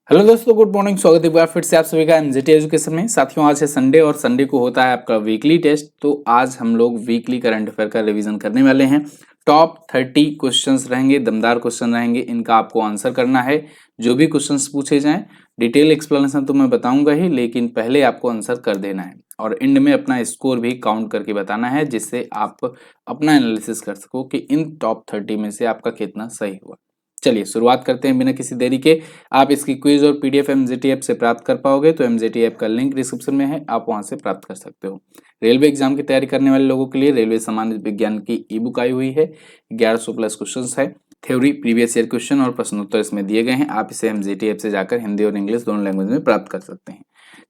Hello दोस्तों, good morning. स्वागत है एक बार फिर से आप सभी का एमजेटी एजुकेशन में। साथियों, आज है संडे और संडे को होता है आपका वीकली टेस्ट। तो आज हम लोग वीकली करंट अफेयर का रिवीजन करने वाले हैं। टॉप 30 क्वेश्चंस रहेंगे, दमदार क्वेश्चन रहेंगे, इनका आपको आंसर करना है। जो भी क्वेश्चंस पूछे जाएं, डिटेल एक्सप्लेनेशन तो मैं बताऊंगा ही, लेकिन पहले आपको आंसर कर देना है और एंड में अपना स्कोर भी काउंट करके बताना है, जिससे आप अपना एनालिसिस कर सको कि इन टॉप 30 में से आपका कितना सही हुआ। चलिए शुरुआत करते हैं बिना किसी देरी के। आप इसकी क्विज और पीडीएफ एमजेटी ऐप से प्राप्त कर पाओगे, तो एमजेटी ऐप का लिंक डिस्क्रिप्शन में है, आप वहां से प्राप्त कर सकते हो। रेलवे एग्जाम की तैयारी करने वाले लोगों के लिए रेलवे सामान्य विज्ञान की ई बुक आई हुई है। 1100 प्लस क्वेश्चन है। थ्योरी, प्रीवियस ईयर क्वेश्चन और प्रश्नोत्तर इसमें दिए गए हैं। आप इसे एमजेटी ऐप से जाकर हिंदी और इंग्लिश दोनों लैंग्वेज में प्राप्त कर सकते हैं।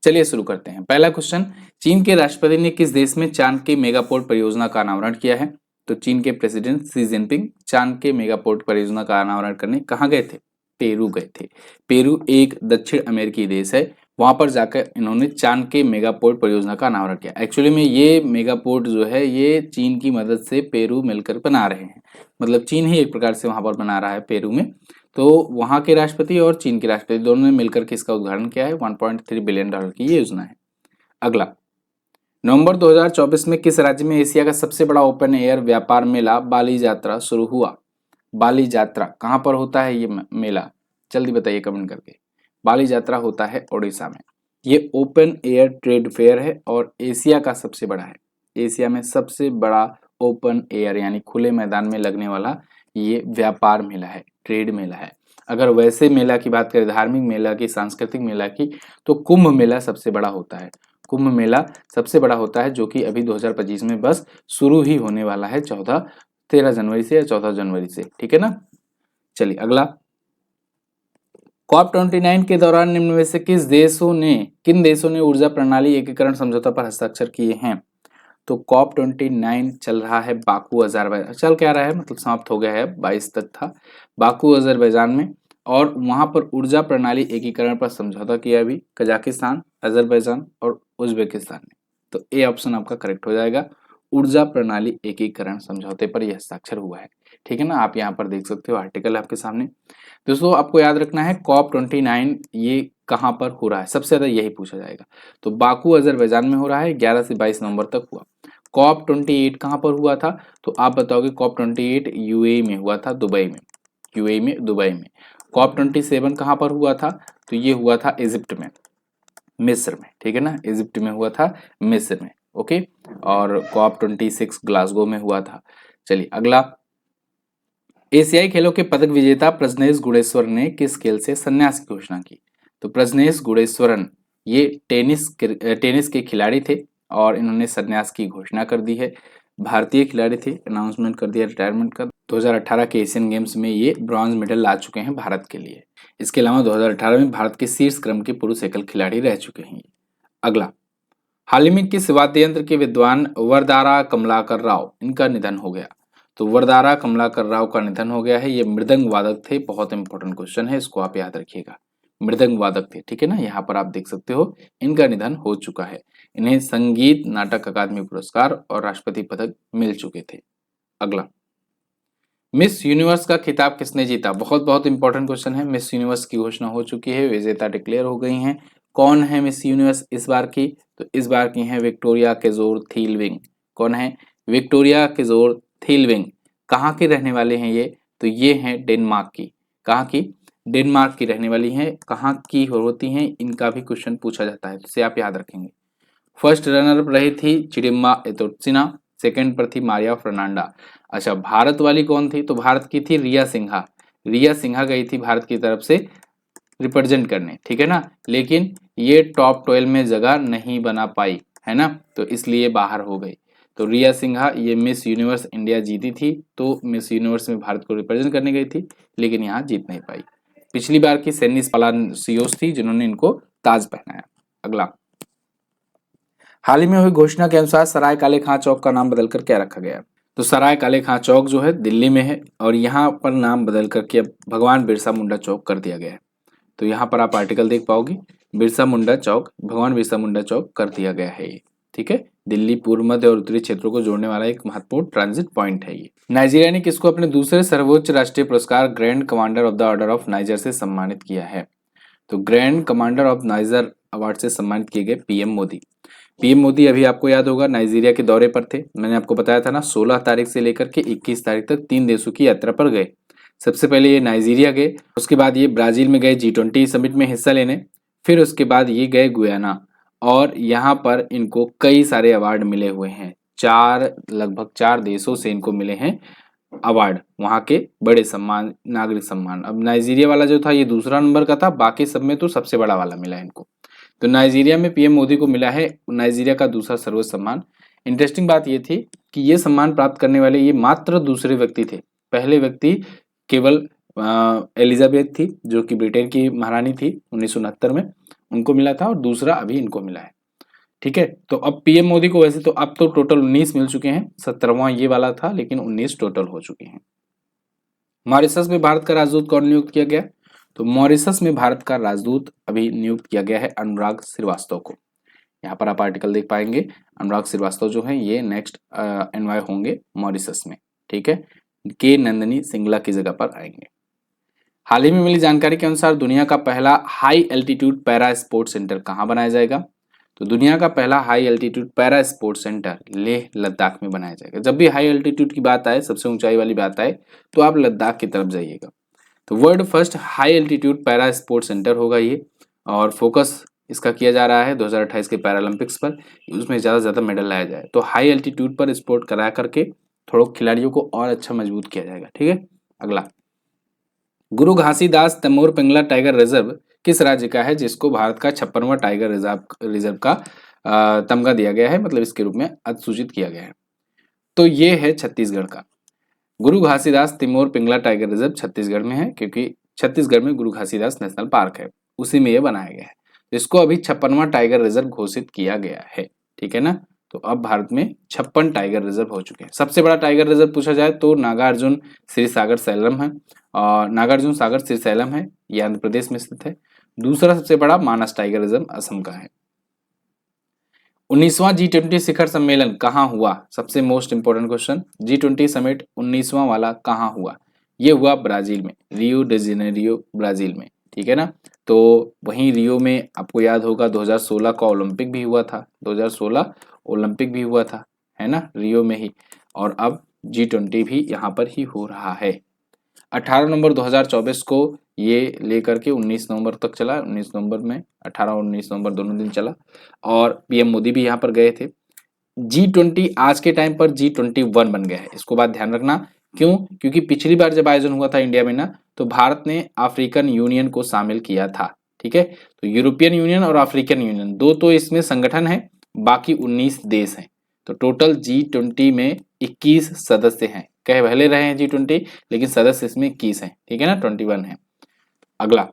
चलिए शुरू करते हैं। पहला क्वेश्चन, चीन के राष्ट्रपति ने किस देश में चांद के मेगापोर्ट परियोजना का अनावरण किया है? तो चीन के प्रेसिडेंट शी जिनपिंग चांद के मेगापोर्ट परियोजना का अनावरण करने कहाँ गए थे? पेरू गए थे। पेरू एक दक्षिण अमेरिकी देश है, वहां पर जाकर इन्होंने चांद के मेगापोर्ट परियोजना का अनावरण किया। एक्चुअली में ये मेगापोर्ट जो है ये चीन की मदद से पेरू मिलकर बना रहे हैं, मतलब चीन ही एक प्रकार से वहां पर बना रहा है पेरू में। तो वहां के राष्ट्रपति और चीन के राष्ट्रपति दोनों ने मिलकर के इसका उद्घाटन किया है। 1.3 बिलियन डॉलर की ये योजना है। अगला, नवंबर 2024 में किस राज्य में एशिया का सबसे बड़ा ओपन एयर व्यापार मेला बाली यात्रा शुरू हुआ? बाली यात्रा कहाँ पर होता है ये मेला? जल्दी बताइए कमेंट करके। बाली यात्रा होता है ओडिशा में। ये ओपन एयर ट्रेड फेयर है और एशिया का सबसे बड़ा है। एशिया में सबसे बड़ा ओपन एयर यानी खुले मैदान में लगने वाला ये व्यापार मेला है, ट्रेड मेला है। अगर वैसे मेला की बात करें, धार्मिक मेला की, सांस्कृतिक मेला की, तो कुंभ मेला सबसे बड़ा होता है। कुंभ मेला सबसे बड़ा होता है, जो कि अभी 2025 में बस शुरू ही होने वाला है, 13 जनवरी से या 14 जनवरी से। ठीक है ना। चलिए अगला, COP29 के दौरान निम्न में से किन देशों ने ऊर्जा प्रणाली एकीकरण समझौता पर हस्ताक्षर किए हैं? तो COP29 चल रहा है बाकू अजरबैजान, चल क्या रहा है मतलब समाप्त हो गया है, 22 तक था, बाकू अजरबैजान में। और वहां पर ऊर्जा प्रणाली एकीकरण पर समझौता किया अभी कजाकिस्तान, अजरबैजान और उज्बेकिस्तान ने। तो ए ऑप्शन आपका करेक्ट हो जाएगा। ऊर्जा प्रणाली एकीकरण समझौते पर यह हस्ताक्षर हुआ है। ठीक है ना। आप यहाँ पर देख सकते हो, आर्टिकल आपके सामने। दोस्तों आपको याद रखना है COP29 ये कहाँ पर हो रहा है, सबसे ज्यादा यही पूछा जाएगा। तो बाकू अजरबैजान में हो रहा है, 11 से 22 नवंबर तक हुआ। COP28 कहाँ पर हुआ था? तो आप बताओगे COP28 यूएई में हुआ था, दुबई में। यूएई में, दुबई में। COP27 कहाँ पर हुआ था? तो ये हुआ था इजिप्ट में, मिस्र में। ठीक है ना, इजिप्ट में हुआ था, मिस्र में। ओके। और COP26 ग्लासगो में हुआ था। चलिए अगला, एशियाई खेलों के पदक विजेता प्रजनेश गुणेश्वर ने किस खेल से संन्यास की घोषणा की? तो प्रजनेश गुणेश्वरन ये टेनिस के खिलाड़ी थे और इन्होंने संन्यास की घोषणा कर दी है। भारतीय खिलाड़ी थे, अनाउंसमेंट कर दिया रिटायरमेंट का। 2018 के एशियन गेम्स में ये ब्रॉन्ज मेडल ला चुके हैं भारत के लिए। इसके अलावा 2018 में भारत के शीर्ष क्रम के पुरुष एकल खिलाड़ी रह चुके हैं। अगला, हाल ही में किस वाद्य यंत्र के विद्वान वरदारा कमलाकर राव इनका निधन हो गया? तो वरदारा कमलाकर राव का निधन हो गया है। ये मृदंग वादक थे। बहुत इंपॉर्टेंट क्वेश्चन है, इसको आप याद रखिएगा। मृदंग वादक थे। ठीक है ना, यहाँ पर आप देख सकते हो इनका निधन हो चुका है। इन्हें संगीत नाटक अकादमी पुरस्कार और राष्ट्रपति पदक मिल चुके थे। अगला, मिस यूनिवर्स का खिताब किसने जीता? बहुत बहुत इंपॉर्टेंट क्वेश्चन है। मिस यूनिवर्स की घोषणा हो चुकी है, विजेता डिक्लेयर हो गई हैं। कौन है मिस यूनिवर्स इस बार की? तो इस बार की है विक्टोरिया केजोर थीलविंग। कौन है? विक्टोरिया केजोर थीलविंग। कहाँ के रहने वाले हैं ये? तो ये हैं डेनमार्क की। कहाँ की? डेनमार्क की रहने वाली हैं। कहाँ की होती हैं, इनका भी क्वेश्चन पूछा जाता है, तो इसे आप याद रखेंगे। फर्स्ट रनर अप रही थी चिडिम्मा एतोत्सिना, सेकंड पर थी मारिया फर्नांडा। अच्छा, भारत वाली कौन थी? तो भारत की थी रिया सिन्हा। रिया सिन्हा गई थी भारत की तरफ से रिप्रेजेंट करने। ठीक है ना, लेकिन ये टॉप 12 में जगह नहीं बना पाई, है ना, तो इसलिए बाहर हो गई। तो रिया सिन्हा ये मिस यूनिवर्स इंडिया जीती थी, तो मिस यूनिवर्स में भारत को रिप्रेजेंट करने गई थी, लेकिन यहाँ जीत नहीं पाई। पिछली बार की सेनिस पलासियोस थी जिन्होंने इनको ताज पहनाया। अगला, हाल ही में हुई घोषणा के अनुसार सराय काले खां चौक का नाम बदलकर क्या रखा गया? तो सराय काले खां चौक जो है दिल्ली में है और यहाँ पर नाम बदल करके अब भगवान बिरसा मुंडा चौक कर दिया गया है। तो यहाँ पर आप आर्टिकल देख पाओगे, बिरसा मुंडा चौक, भगवान बिरसा मुंडा चौक कर दिया गया है ये। ठीक है, दिल्ली पूर्व मध्य और उत्तरी क्षेत्रों को जोड़ने वाला एक महत्वपूर्ण ट्रांजिट पॉइंट है ये। नाइजीरिया ने किसको अपने दूसरे सर्वोच्च राष्ट्रीय पुरस्कार grand commander of the order of niger से सम्मानित किया है? तो grand commander of niger award से सम्मानित किए गए पीएम मोदी। पीएम मोदी अभी आपको याद होगा नाइजीरिया के दौरे पर थे। मैंने आपको बताया था ना 16 तारीख से लेकर के 21 तारीख तक 3 देशों की यात्रा पर गए। सबसे पहले ये नाइजीरिया गए, उसके बाद ये ब्राजील में गए G20 समिट में हिस्सा लेने, फिर उसके बाद ये गए गुयाना और यहाँ पर इनको कई सारे अवार्ड मिले हुए हैं। लगभग 4 देशों से इनको मिले हैं अवार्ड, वहाँ के बड़े सम्मान, नागरिक सम्मान। अब नाइजीरिया वाला जो था ये दूसरा नंबर का था, बाकी सब में तो सबसे बड़ा वाला मिला है इनको। तो नाइजीरिया में पीएम मोदी को मिला है नाइजीरिया का दूसरा सर्वोच्च सम्मान। इंटरेस्टिंग बात ये थी कि ये सम्मान प्राप्त करने वाले ये मात्र दूसरे व्यक्ति थे। पहले व्यक्ति केवल एलिजाबेथ थी जो कि ब्रिटेन की महारानी थी 1969 में, उनको मिला था, और दूसरा अभी इनको मिला है। ठीक है, तो अब पीएम मोदी को वैसे तो अब तो टोटल 19 मिल चुके हैं, 17वां ये वाला था लेकिन 19 टोटल हो चुके हैं। मॉरिशस में भारत का राजदूत कौन नियुक्त किया गया? तो मॉरिशस में भारत का राजदूत अभी नियुक्त किया गया है अनुराग श्रीवास्तव को। यहाँ पर आप आर्टिकल देख पाएंगे, अनुराग श्रीवास्तव जो है ये नेक्स्ट एनवाय होंगे मॉरिशस में। ठीक है, के नंदिनी सिंगला की जगह पर आएंगे। हाल ही में मिली जानकारी के अनुसार दुनिया का पहला high altitude para sports centre कहाँ बनाया जाएगा? तो दुनिया का पहला high altitude para sports centre Leh Ladakh में बनाया जाएगा। जब भी हाई एल्टीट्यूड की बात आए, सबसे ऊंचाई वाली बात आए, तो आप लद्दाख की तरफ जाइएगा। तो world first high altitude para sports centre होगा ये, और फोकस इसका किया जा रहा है 2028 के पैरालंपिक्स पर, उसमें ज़्यादा से ज़्यादा मेडल लाया जाए। तो हाई एल्टीट्यूड पर स्पोर्ट करा करके थोड़ा खिलाड़ियों को और अच्छा मजबूत किया जाएगा। ठीक है, अगला, गुरु घासीदास तैमूर पिंगला टाइगर रिजर्व किस राज्य का है जिसको भारत का 56वां टाइगर रिजर्व का तमगा दिया गया है, मतलब इसके रूप में अधिसूचित किया गया है? तो ये है छत्तीसगढ़ का। गुरु घासीदास तैमूर पिंगला टाइगर रिजर्व छत्तीसगढ़ में है, क्योंकि छत्तीसगढ़ में गुरु घासीदास नेशनल पार्क है, उसी में ये बनाया गया है, जिसको अभी 56वां टाइगर रिजर्व घोषित किया गया है। ठीक है ना, तो अब भारत में 56 टाइगर रिजर्व हो चुके हैं। सबसे बड़ा टाइगर रिजर्व पूछा जाए तो नागार्जुन श्रीसागर सैलम है, और नागार्जुन सागर श्रीशैलम है, ये आंध्र प्रदेश में स्थित है। दूसरा सबसे बड़ा मानस टाइगर रिजर्व असम का है। 19वां G20 शिखर सम्मेलन कहाँ हुआ? सबसे most important question, G20 summit 19वां वाला कहाँ हुआ? ये हुआ ब्राजील में, रियो डी जेनेरियो ब्राजील में। ठीक है ना, तो वहीं रियो में आपको याद होगा 2016 का ओलंपिक भी हुआ था, 2016 ओलंपिक भी हुआ था, है ना, रियो में ही। और अब G20 भी यहाँ पर ही हो रहा है। 18 नवंबर 2024 को ये लेकर के 19 नवंबर तक चला। 19 नवंबर में 18 और 19 नवंबर दोनों दिन चला, और पीएम मोदी भी यहाँ पर गए थे। G20 आज के टाइम पर G21 बन गया है, इसको बात ध्यान रखना। क्यों? क्योंकि पिछली बार जब आयोजन हुआ था इंडिया में ना, तो भारत ने अफ्रीकन यूनियन को शामिल किया था। ठीक है, तो यूरोपियन यूनियन और अफ्रीकन यूनियन दो तो इसमें संगठन है, बाकी 19 देश हैं। तो टोटल G20 में 21 सदस्य हैं। कह भले रहे हैं G20, लेकिन सदस्य इसमें 21 हैं। ठीक है ना, 21 है। अगला,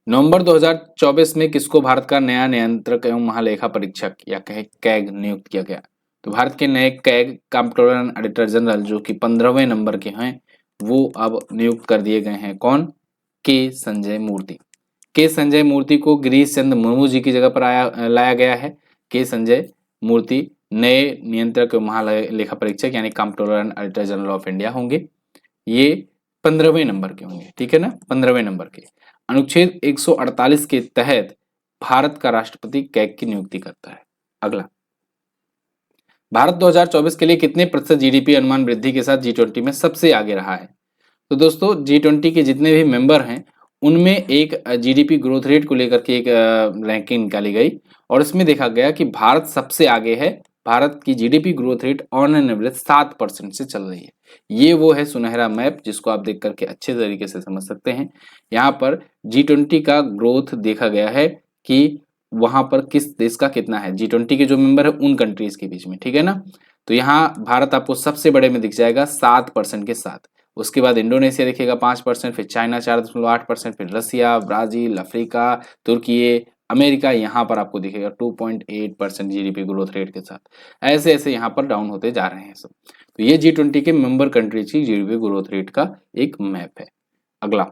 नवंबर 2024 में किसको भारत का नया नियंत्रक एवं महालेखा परीक्षक या कहे कैग नियुक्त किया गया? तो भारत के नए CAG comptroller and auditor general जो कि 15वें नंबर के हैं, वो अब नियुक्त कर दिए गए हैं। कौन? के संजय मूर्ति। के संजय मूर्ति को गिरीश चंद्र मुर्मू जी की जगह पर लाया गया है। के संजय मूर्ति नए नियंत्रक एवं महालेखा परीक्षक यानी comptroller and auditor general of India होंगे। ये 15वें नंबर के होंगे। ठीक है ना, 15वें नंबर के। अनुच्छेद 148 के तहत भारत का राष्ट्रपति कैग की नियुक्ति करता है। अगला, भारत 2024 के लिए कितने प्रतिशत जीडीपी अनुमान वृद्धि के साथ G20 में सबसे आगे रहा है? तो दोस्तों G20 के जितने भी मेंबर हैं उनमें एक जीडीपी ग्रोथ रेट को लेकर के एक रैंकिंग निकाली गई, और इसमें देखा गया कि भारत सबसे आगे है। भारत की GDP growth rate on an average 7% से चल रही है। ये वो है सुनहरा मैप जिसको आप देख करके अच्छे तरीके से समझ सकते हैं। यहाँ पर G20 का ग्रोथ देखा गया है कि वहां पर किस देश का कितना है, G20 के जो मेंबर है उन कंट्रीज के बीच में। ठीक है ना, तो यहाँ भारत आपको सबसे बड़े में दिख जाएगा 7% के साथ। उसके बाद इंडोनेशिया देखिएगा 5%, फिर चाइना 4.8%, फिर रसिया, ब्राजील, अफ्रीका, तुर्की, अमेरिका यहाँ पर आपको दिखेगा 2.8% जीडीपी ग्रोथ रेट के साथ। ऐसे ऐसे यहाँ पर डाउन होते जा रहे हैं सब। तो ये G20 के मेंबर कंट्रीज की जीडीपी ग्रोथ रेट का एक मैप है। अगला,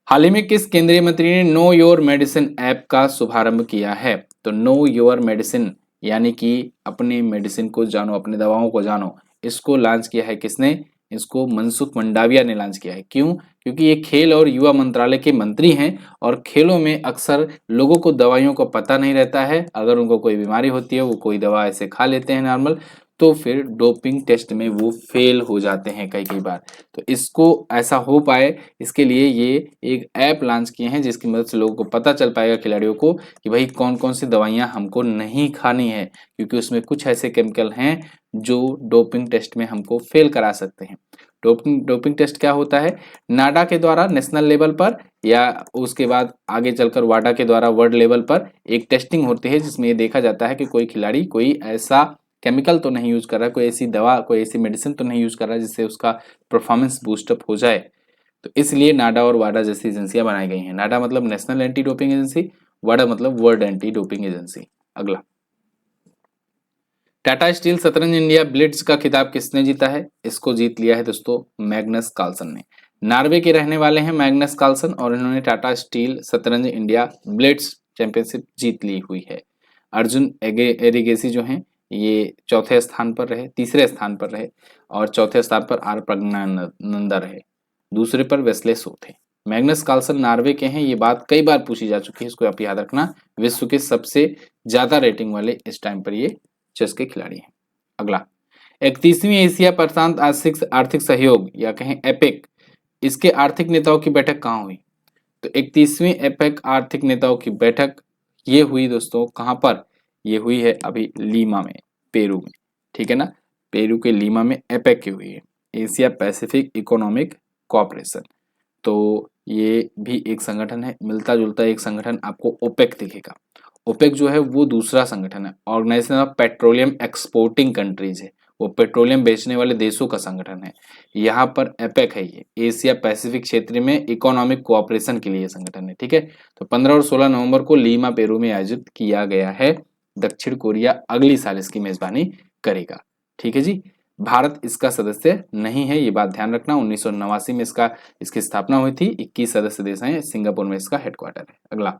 हाल ही में किस केंद्रीय मंत्री ने नो योर मेडिसिन ऐप का शुभारंभ किया है? तो नो योर मेडिसिन यानी कि अपनी मेडिसिन को जानो, अपनी दवाओं को जानो, इसको लॉन्च किया है किसने? इसको मनसुख मंडाविया ने लॉन्च किया है। क्यों? क्योंकि ये खेल और युवा मंत्रालय के मंत्री हैं और खेलों में अक्सर लोगों को दवाइयों का पता नहीं रहता है। अगर उनको कोई बीमारी होती है, वो कोई दवा ऐसे खा लेते हैं नॉर्मल, तो फिर डोपिंग टेस्ट में वो फेल हो जाते हैं कई कई बार। तो इसको ऐसा हो पाए, इसके लिए ये एक ऐप लॉन्च किए हैं जिसकी मदद से लोगों को पता चल पाएगा, खिलाड़ियों को, कि भाई कौन कौन सी दवाइयां हमको नहीं खानी है, क्योंकि उसमें कुछ ऐसे केमिकल हैं जो डोपिंग टेस्ट में हमको फेल करा सकते हैं। डोपिंग टेस्ट क्या होता है? नाडा के द्वारा नेशनल लेवल पर या उसके बाद आगे चलकर वाडा के द्वारा वर्ल्ड लेवल पर एक टेस्टिंग होती है जिसमें ये देखा जाता है कि कोई खिलाड़ी कोई ऐसा केमिकल तो नहीं यूज कर रहा, कोई ऐसी दवा, कोई ऐसी मेडिसिन तो नहीं यूज कर रहा जिससे उसका परफॉर्मेंस बूस्टअप हो जाए। तो इसलिए नाडा और वाडा जैसी एजेंसियां बनाई गई हैं। नाडा मतलब नेशनल एंटी डोपिंग एजेंसी, वाडा मतलब वर्ल्ड एंटी डोपिंग एजेंसी। अगला, टाटा स्टील शतरंज इंडिया ब्लिट्ज का खिताब किसने जीता है? इसको जीत लिया है दोस्तों मैग्नस कार्लसन ने। नॉर्वे के रहने वाले हैं मैग्नस कार्लसन और इन्होंने टाटा स्टील शतरंज इंडिया ब्लिट्ज चैंपियनशिप जीत ली हुई है। अर्जुन एरिगेसी जो हैं ये चौथे स्थान पर रहे, तीसरे स्थान पर रहे, और चौथे स्थान पर आर प्रज्ञानंदा रहे, दूसरे पर वेस्ले सो थे। मैग्नस कार्लसन नॉर्वे के हैं, ये बात कई बार पूछी जा चुकी है, इसको आप याद रखना। विश्व के सबसे ज्यादा रेटिंग वाले इस टाइम पर ये चेस के खिलाड़ी हैं। अगला, 31वीं एशिया प्रशांत आर्थिक सहयोग या कहें एपेक, इसके आर्थिक नेताओं की बैठक कहाँ हुई? तो 31वीं एपेक आर्थिक नेताओं की बैठक ये हुई दोस्तों कहाँ पर? ये हुई है अभी लीमा में, पेरू में, ठीक है ना। पेरू के लीमा में एपेक की हुई है, एशिया पैसिफिक इकोनॉमिक कोऑपरेशन। तो ये भी एक संगठन है, मिलता जुलता एक संगठन आपको ओपेक दिखेगा। ओपेक जो है वो दूसरा संगठन है, organization of petroleum exporting countries है, वो पेट्रोलियम बेचने वाले देशों का संगठन है। यहाँ पर एपेक है, ये एशिया पैसिफिक क्षेत्र में इकोनॉमिक कोऑपरेशन के लिए संगठन है, ठीक है। तो 15 और 16 नवंबर को लीमा पेरू में आयोजित किया गया है। दक्षिण कोरिया अगली साल इसकी मेजबानी करेगा, ठीक है जी। भारत इसका सदस्य नहीं है, ये बात ध्यान रखना। 1989 में इसकी स्थापना हुई थी। 21 सदस्य देश हैं, सिंगापुर में इसका हेडक्वार्टर है। अगला,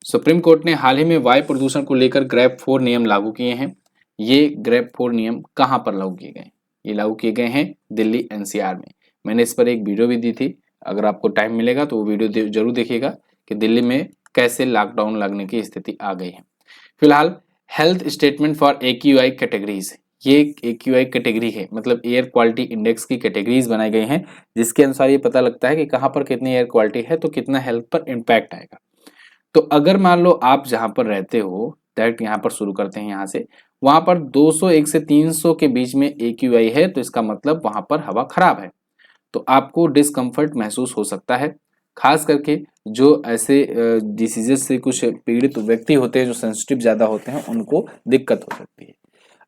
सुप्रीम कोर्ट ने हाल ही में वायु प्रदूषण को लेकर ग्रेप 4 नियम लागू किए हैं। ये ग्रेप 4 नियम कहाँ पर लागू किए गए? ये लागू किए गए हैं दिल्ली एनसीआर में। मैंने इस पर एक वीडियो भी दी थी, अगर आपको टाइम मिलेगा तो वो वीडियो जरूर देखिएगा कि दिल्ली में कैसे लॉकडाउन लगने की स्थिति आ गई है। फिलहाल health statement for AQI categories, ये AQI कैटेगरी है, मतलब एयर क्वालिटी इंडेक्स की कैटेगरीज बनाई गई हैं, जिसके अनुसार ये पता लगता है कि कहाँ पर कितनी एयर क्वालिटी है तो कितना हेल्थ पर इम्पैक्ट आएगा। तो अगर मान लो आप जहां पर रहते हो, डायरेक्ट यहाँ पर शुरू करते हैं, यहाँ से वहां पर 201 से 300 के बीच में AQI है, तो इसका मतलब वहां पर हवा खराब है, तो आपको डिस्कम्फर्ट महसूस हो सकता है। खास करके जो ऐसे डिसीजेस से कुछ पीड़ित व्यक्ति होते हैं, जो सेंसिटिव ज्यादा होते हैं, उनको दिक्कत हो सकती है।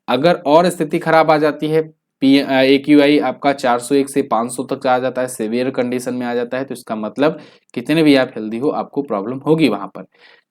अगर और स्थिति खराब आ जाती है, AQI आपका 401 से 500 तक आ जाता है, सीवियर कंडीशन में आ जाता है, तो इसका मतलब कितने भी आप हेल्दी हो, आपको प्रॉब्लम होगी वहां पर,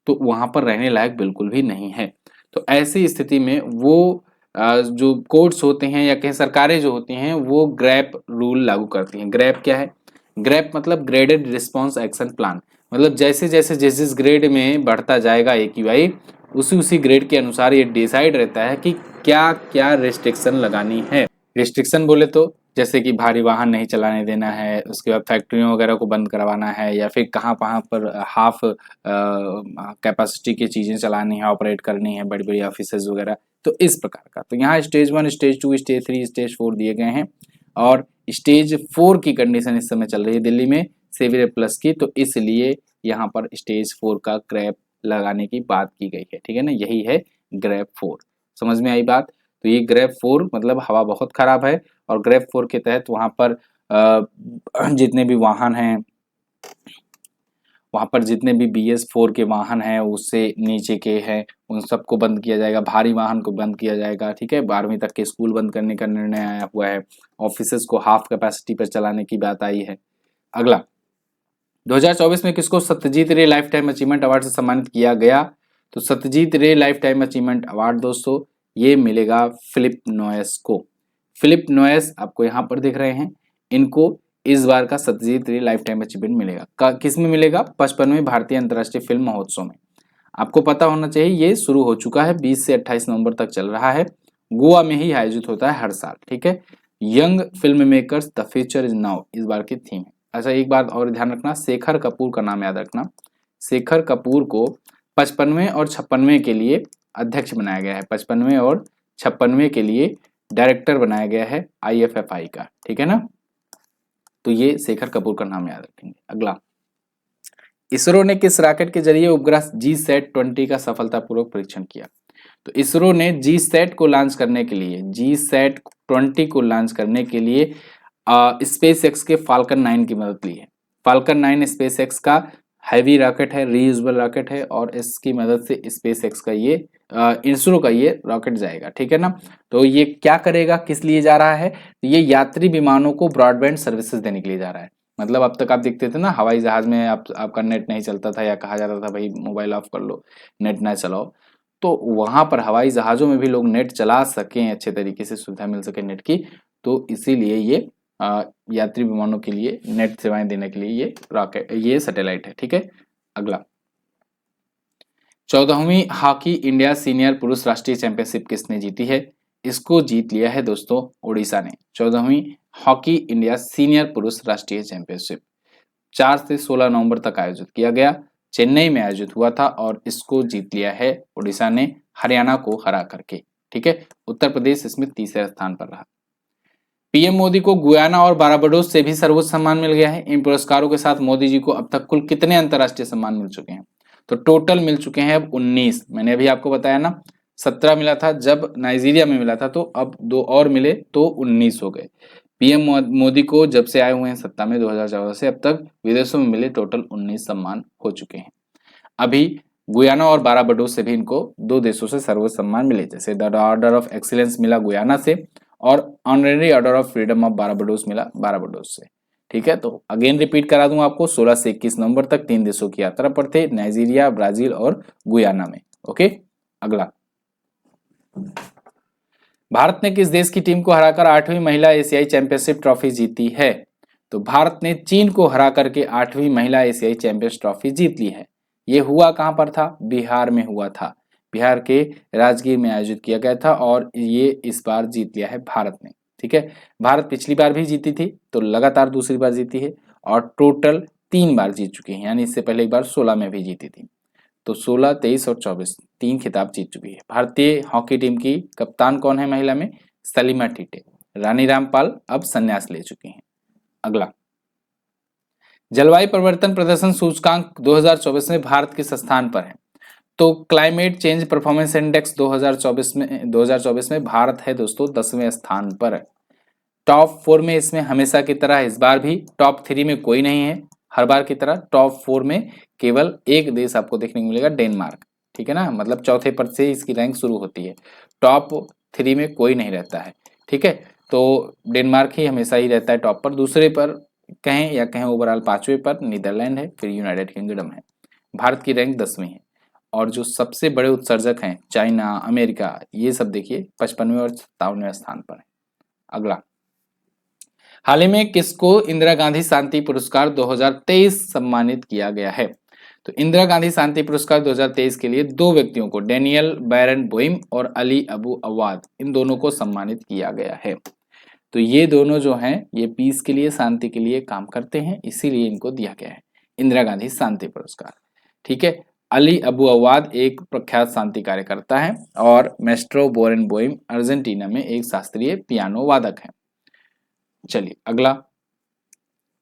तो वहां पर रहने लायक बिल्कुल भी नहीं है। तो ऐसी स्थिति में वो जो कोर्ट्स होते हैं या कहीं सरकारें जो होती हैं, वो ग्रैप रूल लागू करती हैं। ग्रैप क्या है? ग्रैप मतलब ग्रेडेड रिस्पॉन्स एक्शन प्लान, मतलब जैसे जैसे जिस जिस ग्रेड में बढ़ता जाएगा AQI, उसी उसी ग्रेड के अनुसार ये डिसाइड रहता है कि क्या क्या रिस्ट्रिक्शन लगानी है। रिस्ट्रिक्शन बोले तो जैसे कि भारी वाहन नहीं चलाने देना है, उसके बाद फैक्ट्रियों वगैरह को बंद करवाना है, या फिर कहाँ कहाँ पर हाफ कैपेसिटी की चीज़ें चलानी है, ऑपरेट करनी है, बड़ी बड़ी ऑफिसेज वगैरह। तो इस प्रकार का, तो यहाँ स्टेज 1, स्टेज 2, स्टेज 3, स्टेज 4 दिए गए हैं, और स्टेज 4 की कंडीशन इस समय चल रही है दिल्ली में सीवियर प्लस की, तो इसलिए यहाँ पर स्टेज 4 का ग्रैप लगाने की बात की गई है, ठीक है ना। यही है ग्रैप 4, समझ में आई बात? तो ये ग्रैप 4 मतलब हवा बहुत खराब है, और ग्रैप 4 के तहत वहां पर जितने भी वाहन हैं, वहां पर जितने भी BS4 के वाहन हैं, उससे नीचे के हैं, उन सबको बंद किया जाएगा, भारी वाहन को बंद किया जाएगा, ठीक है। 12वीं तक के स्कूल बंद करने का निर्णय आया हुआ है, ऑफिसेज को हाफ कैपेसिटी पर चलाने की बात आई है। अगला, 2024 में किसको सत्यजीत रे लाइफ टाइम अचीवमेंट अवार्ड से सम्मानित किया गया? तो सत्यजीत रे लाइफ टाइम अचीवमेंट अवार्ड दोस्तों ये मिलेगा फिलिप नोयस को। फिलिप नोयस आपको यहाँ पर दिख रहे हैं, इनको इस बार का सत्यजीत रे लाइफ टाइम अचीवमेंट मिलेगा। किस में मिलेगा? 55वें भारतीय अंतर्राष्ट्रीय फिल्म महोत्सव में। आपको पता होना चाहिए ये शुरू हो चुका है, 20 से 28 नवंबर तक चल रहा है, गोवा में ही आयोजित होता है हर साल, ठीक है। Young film makers the future is now इस बार की थीम है। अच्छा एक बात और ध्यान रखना, शेखर कपूर का नाम याद रखना। शेखर कपूर को 55वें और 56वें के लिए अध्यक्ष बनाया गया है, 55वें और 56वें के लिए डायरेक्टर बनाया गया है IFFI का, ठीक है ना। तो ये शेखर कपूर का नाम याद रखेंगे। अगला, इसरो ने किस रॉकेट के जरिए उपग्रह GSAT-20 का सफलतापूर्वक परीक्षण किया। तो इसरो ने GSAT को लॉन्च करने के लिए, GSAT-20 को लॉन्च करने के लिए स्पेस एक्स के फाल्कन 9 की मदद ली है। फाल्कन 9 स्पेस एक्स का हैवी रॉकेट है, रीयूजेबल रॉकेट है, और इसकी मदद से स्पेस एक्स का ये इसरो का ये रॉकेट जाएगा, ठीक है ना। तो ये क्या करेगा, किस लिए जा रहा है, तो ये यात्री विमानों को ब्रॉडबैंड सर्विसेज देने के लिए जा रहा है। मतलब अब तक आप देखते थे ना हवाई जहाज में आपका नेट नहीं चलता था, या कहा जाता था भाई मोबाइल ऑफ कर लो, नेट ना चलाओ, तो वहां पर हवाई जहाजों में भी लोग नेट चला सकें, अच्छे तरीके से सुविधा मिल सके नेट की, तो इसीलिए ये यात्री विमानों के लिए नेट सेवाएं देने के लिए ये रॉकेट, ये सैटेलाइट है, ठीक है। अगला, 14वीं हॉकी इंडिया सीनियर पुरुष राष्ट्रीय चैंपियनशिप किसने जीती है। इसको जीत लिया है दोस्तों ओडिशा ने। 14वीं हॉकी इंडिया सीनियर पुरुष राष्ट्रीय चैंपियनशिप 4 से 16 नवंबर तक आयोजित किया गया, चेन्नई में आयोजित हुआ था, और इसको जीत लिया है ओडिशा ने हरियाणा को हरा करके, ठीक है। उत्तर प्रदेश इसमें तीसरे स्थान पर रहा। पीएम मोदी को गुयाना और बारबाडोस से भी सर्वोच्च सम्मान मिल गया है। इन पुरस्कारों के साथ मोदी जी को अब तक कुल कितने अंतर्राष्ट्रीय सम्मान मिल चुके हैं, तो टोटल मिल चुके हैं अब 19। मैंने अभी आपको बताया ना 17 मिला था जब नाइजीरिया में मिला था, तो अब 2 और मिले तो 19 हो गए। पीएम मोदी को जब से आए हुए हैं सत्ता में 2014 से अब तक विदेशों में मिले टोटल 19 सम्मान हो चुके हैं। अभी गुयाना और बारबाडोस से भी इनको 2 देशों से सर्वोच्च सम्मान मिले, जैसे द ऑर्डर ऑफ एक्सीलेंस मिला गुयाना से, और honorary order of freedom of Barbados मिला बारबाडोस से, ठीक है। तो अगेन रिपीट करा दूं आपको, 16 से 21 नवंबर तक 3 देशों की यात्रा पर थे, नाइजीरिया, ब्राजील और गुयाना में, ओके। अगला, भारत ने किस देश की टीम को हराकर 8वीं महिला एशियाई चैंपियनशिप ट्रॉफी जीती है। तो भारत ने चीन को हरा करके 8वीं महिला एशियाई चैंपियंस ट्रॉफी जीत ली है। ये हुआ कहां पर था, बिहार में हुआ था, बिहार के राजगीर में आयोजित किया गया था, और ये इस बार जीत लिया है भारत ने, ठीक है। भारत पिछली बार भी जीती थी, तो लगातार दूसरी बार जीती है, और टोटल 3 बार जीत चुकी है, यानी इससे पहले एक बार 16 में भी जीती थी, तो 16, 23 और 24 3 खिताब जीत चुकी है। भारतीय हॉकी टीम की कप्तान कौन है महिला में, सलीमा टीटे। रानी रामपाल अब संन्यास ले चुकी हैं। अगला, जलवायु परिवर्तन प्रदर्शन सूचकांक 2024 में भारत किस स्थान पर है। तो क्लाइमेट चेंज परफॉर्मेंस इंडेक्स 2024 में भारत है दोस्तों 10वें स्थान पर। टॉप 4 में इसमें हमेशा की तरह इस बार भी टॉप 3 में कोई नहीं है, हर बार की तरह टॉप 4 में केवल एक देश आपको देखने को मिलेगा, डेनमार्क, ठीक है ना। मतलब चौथे पद से इसकी रैंक शुरू होती है, टॉप 3 में कोई नहीं रहता है, ठीक है। तो डेनमार्क ही हमेशा ही रहता है टॉप पर। दूसरे पर कहें या कहें ओवरऑल 5वें पर नीदरलैंड है, फिर यूनाइटेड किंगडम है। भारत की रैंक 10वीं है, और जो सबसे बड़े उत्सर्जक हैं चाइना, अमेरिका, ये सब देखिए 55वें और 57वें स्थान पर है। अगला, हाल ही में किसको इंदिरा गांधी शांति पुरस्कार 2023 सम्मानित किया गया है। तो इंदिरा गांधी शांति पुरस्कार 2023 के लिए 2 व्यक्तियों को, डेनियल बैरन बोइम और अली अबू अवाद, इन दोनों को सम्मानित किया गया है। तो ये दोनों जो हैं ये पीस के लिए, शांति के लिए काम करते हैं, इसीलिए इनको दिया गया है इंदिरा गांधी शांति पुरस्कार, ठीक है। अली अबू अवाद एक प्रख्यात शांति कार्यकर्ता है, और मेस्ट्रो बोरेन बोइम अर्जेंटीना में एक शास्त्रीय पियानो वादक है। चलिए अगला,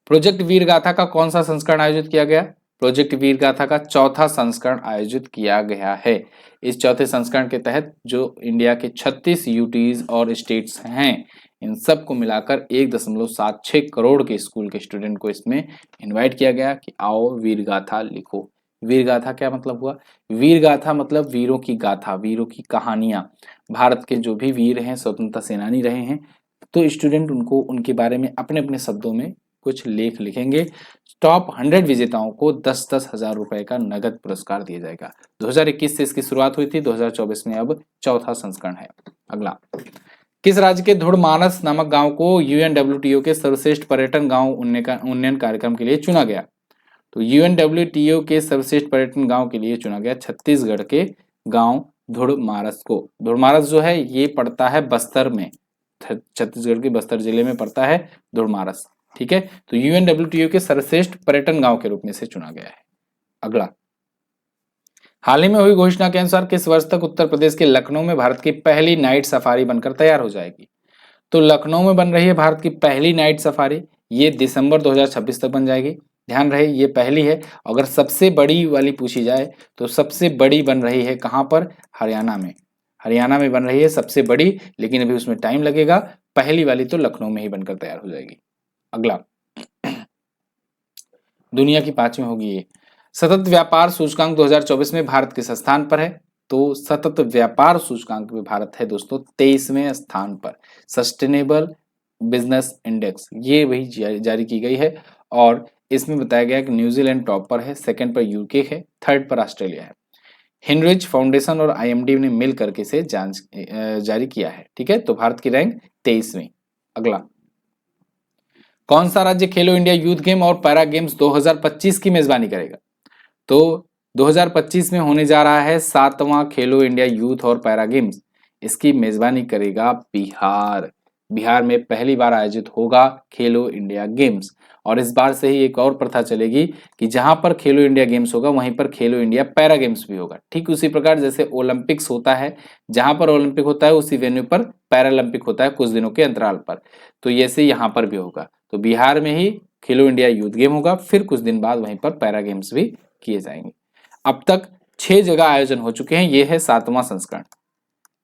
प्रोजेक्ट वीर गाथा का कौन सा संस्करण आयोजित किया गया। प्रोजेक्ट वीर गाथा का 4था संस्करण आयोजित किया गया है। इस चौथे संस्करण के तहत जो इंडिया के 36 यूटीज और स्टेट्स हैं, इन सब को मिलाकर 1.76 करोड़ के स्कूल के स्टूडेंट को इसमें इनवाइट किया गया कि आओ वीर गाथा लिखो। वीर गाथा क्या मतलब हुआ, वीर गाथा मतलब वीरों की गाथा, वीरों की कहानियां, भारत के जो भी वीर हैं, स्वतंत्रता सेनानी रहे हैं, तो स्टूडेंट उनको उनके बारे में अपने अपने शब्दों में कुछ लेख लिखेंगे। टॉप 100 विजेताओं को 10-10 हजार रुपए का नगद पुरस्कार दिया जाएगा। 2021 से इसकी शुरुआत हुई थी, 2024 में अब 4था संस्करण है। अगला, किस राज्य के धुड़मानस नामक गांव को UNWTO के सर्वश्रेष्ठ पर्यटन गांव उन्नयन कार्यक्रम के लिए चुना गया। तो UNWTO के सर्वश्रेष्ठ पर्यटन गांव के लिए चुना गया छत्तीसगढ़ के गांव धुड़मारस को। धुड़मारस जो है ये पड़ता है बस्तर में, छत्तीसगढ़ के बस्तर जिले में पड़ता है धुड़मारस। ठीक है, तो UNWTO के सर्वश्रेष्ठ पर्यटन गांव के रूप में से चुना गया है। अगला, हाल ही में हुई घोषणा के अनुसार किस वर्ष तक उत्तर प्रदेश के लखनऊ में भारत की पहली नाइट सफारी बनकर तैयार हो जाएगी? तो लखनऊ में बन रही है भारत की पहली नाइट सफारी, ये दिसंबर 2026 तक बन जाएगी। ध्यान रहे ये पहली है। अगर सबसे बड़ी वाली पूछी जाए तो सबसे बड़ी बन रही है कहां पर? हरियाणा में। हरियाणा में बन रही है सबसे बड़ी, लेकिन अभी उसमें टाइम लगेगा। पहली वाली तो लखनऊ में ही बनकर तैयार हो जाएगी। अगला, दुनिया की 5वीं होगी ये। सतत व्यापार सूचकांक 2024 में भारत किस स्थान पर है? तो सतत व्यापार सूचकांक में भारत है दोस्तों 23वें स्थान पर। सस्टेनेबल बिजनेस इंडेक्स ये वही जारी की गई है, और इसमें बताया गया कि न्यूजीलैंड टॉप पर है, सेकंड पर यूके है, थर्ड पर ऑस्ट्रेलिया है। हेनरिच फाउंडेशन और IMD ने मिल करके इसे जारी किया है। ठीक है, तो भारत की रैंक 23वीं। अगला, कौन सा राज्य खेलो इंडिया यूथ गेम और पैरा गेम्स 2025 की मेजबानी करेगा? तो 2025 में होने जा रहा है 7वां खेलो इंडिया यूथ और पैरा गेम्स। इसकी मेजबानी करेगा बिहार। बिहार में पहली बार आयोजित होगा खेलो इंडिया गेम्स, और इस बार से ही एक और प्रथा चलेगी कि जहां पर खेलो इंडिया गेम्स होगा वहीं पर खेलो इंडिया पैरा गेम्स भी होगा। ठीक उसी प्रकार जैसे ओलंपिक्स होता है, जहां पर ओलंपिक होता है उसी वेन्यू पर पैरालंपिक होता है कुछ दिनों के अंतराल पर, तो ऐसे यहाँ पर भी होगा। तो बिहार में ही खेलो इंडिया यूथ गेम होगा, फिर कुछ दिन बाद वहीं पर पैरा गेम्स भी किए जाएंगे। अब तक 6 जगह आयोजन हो चुके हैं, ये है 7वां संस्करण।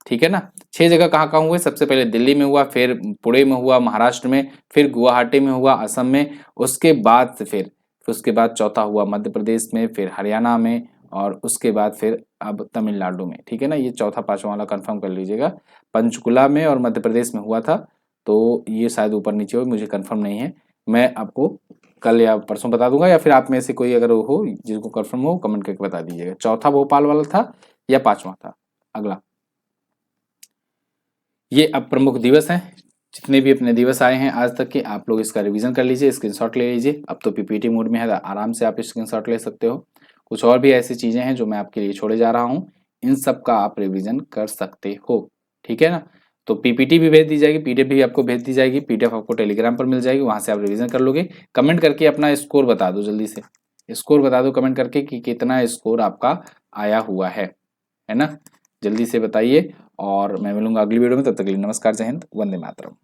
ठीक है ना, 6 जगह कहाँ कहाँ हुए? सबसे पहले दिल्ली में हुआ, फिर पुणे में हुआ महाराष्ट्र में, फिर गुवाहाटी में हुआ असम में, उसके बाद चौथा हुआ मध्य प्रदेश में, फिर हरियाणा में, और उसके बाद फिर अब तमिलनाडु में। ठीक है ना, ये चौथा पांचवा वाला कंफर्म कर लीजिएगा। पंचकुला में और मध्य प्रदेश में हुआ था, तो ये शायद ऊपर नीचे हो, मुझे कंफर्म नहीं है। मैं आपको कल या परसों बता दूंगा, या फिर आप में से कोई अगर हो जिसको कंफर्म हो कमेंट करके बता दीजिएगा, चौथा भोपाल वाला था या 5वां था। अगला, ये अब प्रमुख दिवस हैं, जितने भी अपने दिवस आए हैं आज तक के, आप लोग इसका रिवीजन कर लीजिए, स्क्रीनशॉट ले लीजिए। अब तो PPT मोड में है, आराम से आप स्क्रीनशॉट ले सकते हो। कुछ और भी ऐसी चीजें हैं जो मैं आपके लिए छोड़े जा रहा हूँ, इन सब का आप रिवीजन कर सकते हो। ठीक है ना, तो PPT भी भेज दी जाएगी, PDF भी आपको भेज दी जाएगी, PDF आपको टेलीग्राम पर मिल जाएगी, वहां से आप रिवीजन कर लोगे। कमेंट करके अपना स्कोर बता दो, जल्दी से स्कोर बता दो कमेंट करके कि कितना स्कोर आपका आया हुआ है ना, जल्दी से बताइए। और मैं मिलूंगा अगली वीडियो में, तब तक के लिए नमस्कार, जय हिंद, वंदे मातरम।